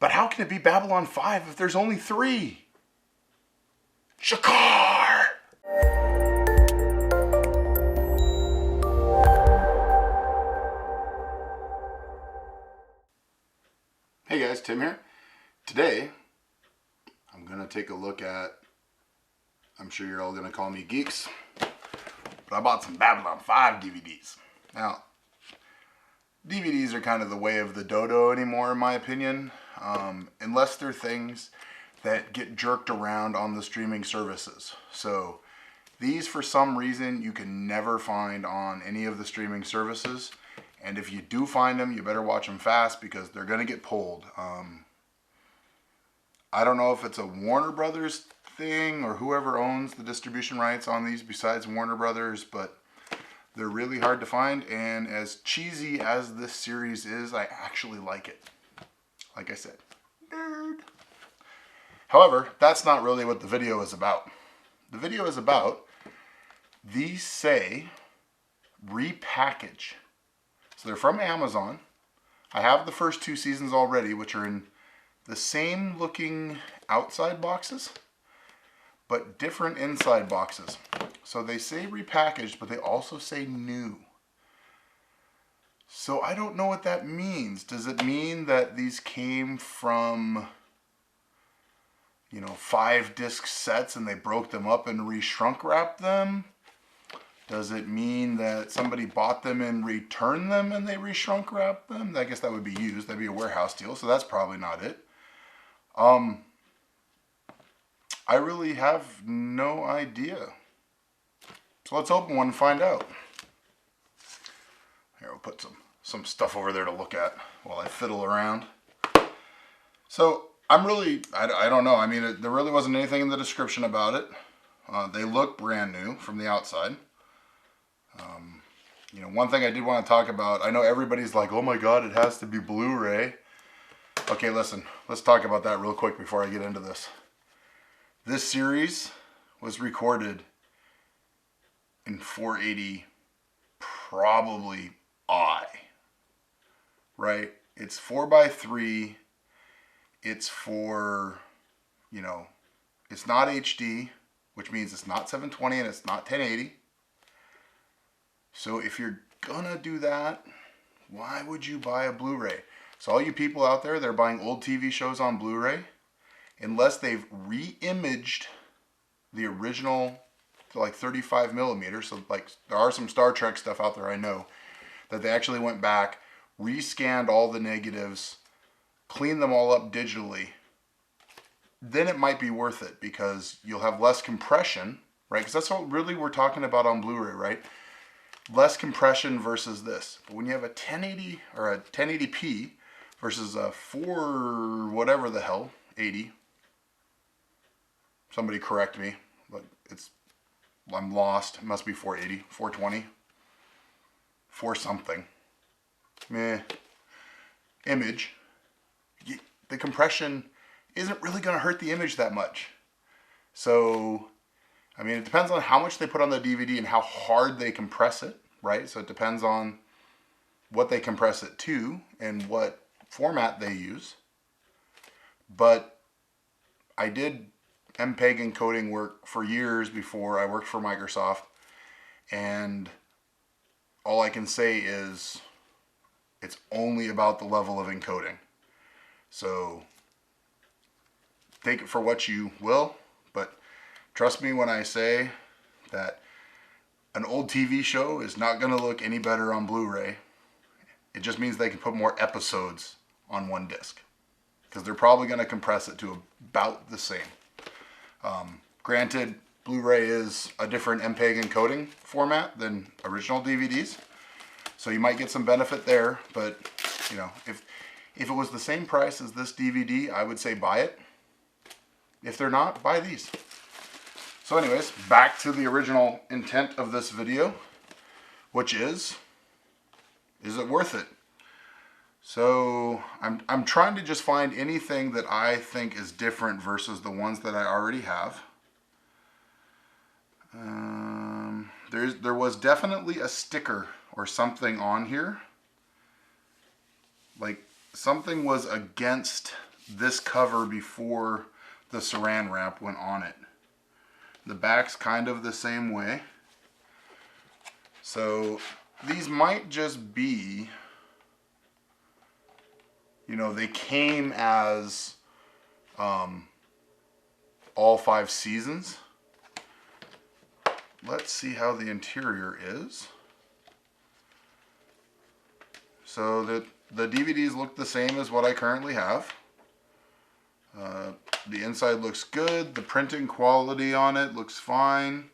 But how can it be Babylon 5 if there's only 3? Shakar! Hey guys, Tim here. Today, I'm going to take a look at, I'm sure you're all going to call me geeks, but I bought some Babylon 5 DVDs. Now, DVDs are kind of the way of the dodo anymore, in my opinion, unless they're things that get jerked around on the streaming services. So these, for some reason, you can never find on any of the streaming services. And if you do find them, you better watch them fast because they're going to get pulled. I don't know if it's a Warner Brothers thing or whoever owns the distribution rights on these besides Warner Brothers, but they're really hard to find, and as cheesy as this series is, I actually like it. Like I said, nerd. However, that's not really what the video is about. The video is about, these say, repackage. So they're from Amazon. I have the first 2 seasons already, which are in the same looking outside boxes, but different inside boxes. So they say repackaged, but they also say new. So I don't know what that means. Does it mean that these came from, 5 disc sets and they broke them up and re-shrunk wrapped them? Does it mean that somebody bought them and returned them and they re-shrunk wrapped them? I guess that would be used. That'd be a warehouse deal, so that's probably not it. I really have no idea. So let's open one and find out. Here, we'll put some stuff over there to look at while I fiddle around. So I'm really, I don't know. I mean, there really wasn't anything in the description about it. They look brand new from the outside. One thing I did want to talk about, I know everybody's like, oh my God, it has to be Blu-ray. Okay, listen, let's talk about that real quick before I get into this. This series was recorded in 480, probably I, right? It's 4:3. It's for, it's not HD, which means it's not 720 and it's not 1080. So if you're gonna do that, why would you buy a Blu-ray? So all you people out there that are buying old TV shows on Blu-ray, unless they've re-imaged the original to like 35 millimeters, so like there are some Star Trek stuff out there I know, that they actually went back, rescanned all the negatives, cleaned them all up digitally, then it might be worth it because you'll have less compression, right? Because that's what really we're talking about on Blu-ray, right? Less compression versus this. But when you have a 1080 or a 1080p versus a 4 whatever the hell, 80, somebody correct me, but I'm lost. It must be 480, 420, 4 something. Meh. Image. The compression isn't really going to hurt the image that much. So, I mean, it depends on how much they put on the DVD and how hard they compress it, right? So it depends on what they compress it to and what format they use. But I did MPEG encoding work for years before I worked for Microsoft, and all I can say is it's only about the level of encoding. So take it for what you will, but trust me when I say that an old TV show is not going to look any better on Blu-ray. It just means they can put more episodes on one disc, because they're probably going to compress it to about the same. Granted, Blu-ray is a different MPEG encoding format than original DVDs, so you might get some benefit there, but if it was the same price as this DVD, I would say buy it. If they're not, buy these. So anyways, back to the original intent of this video, which is it worth it? So I'm trying to just find anything that I think is different versus the ones that I already have. There was definitely a sticker or something on here. Like something was against this cover before the saran wrap went on it. The back's kind of the same way. So these might just be, you know, they came as all 5 seasons. Let's see how the interior is. So the DVDs look the same as what I currently have. The inside looks good. The printing quality on it looks fine.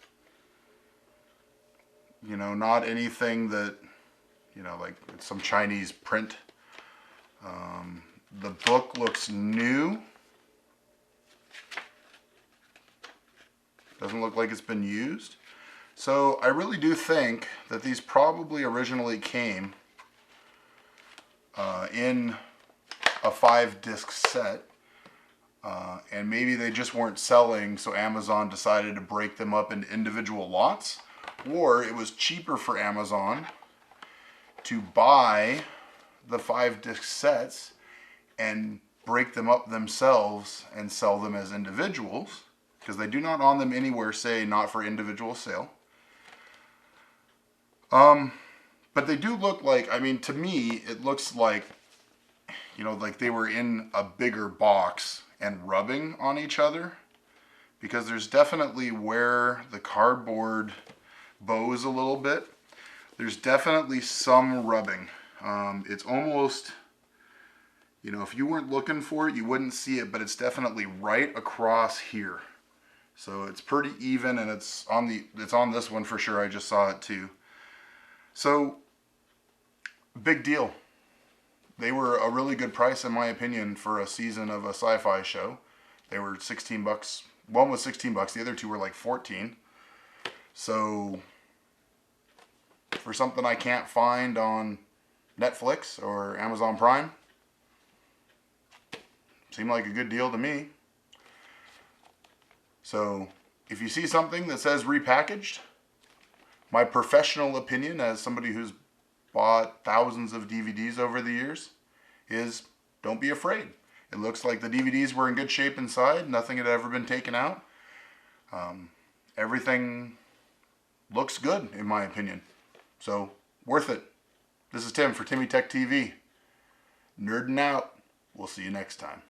You know, not anything that, you know, like some Chinese print. The book looks new. Doesn't look like it's been used. So I really do think that these probably originally came in a 5-disc set. And maybe they just weren't selling, so Amazon decided to break them up into individual lots. Or it was cheaper for Amazon to buy the 5-disc sets and break them up themselves and sell them as individuals, because they do not on them anywhere say not for individual sale. But they do look like, I mean, to me, it looks like, you know, like they were in a bigger box and rubbing on each other, because there's definitely where the cardboard bows a little bit. There's definitely some rubbing. It's almost, you know, if you weren't looking for it, you wouldn't see it, but it's definitely right across here. So it's pretty even, and it's on this one for sure. I just saw it too. So big deal. They were a really good price, in my opinion, for a season of a sci-fi show. They were 16 bucks. One was 16 bucks. The other two were like 14. So for something I can't find on Netflix or Amazon Prime, seemed like a good deal to me. So if you see something that says repackaged, my professional opinion as somebody who's bought thousands of DVDs over the years is don't be afraid. It looks like the DVDs were in good shape inside. Nothing had ever been taken out. Everything looks good, in my opinion. So, worth it. This is Tim for Timmy Tech TV. Nerding out. We'll see you next time.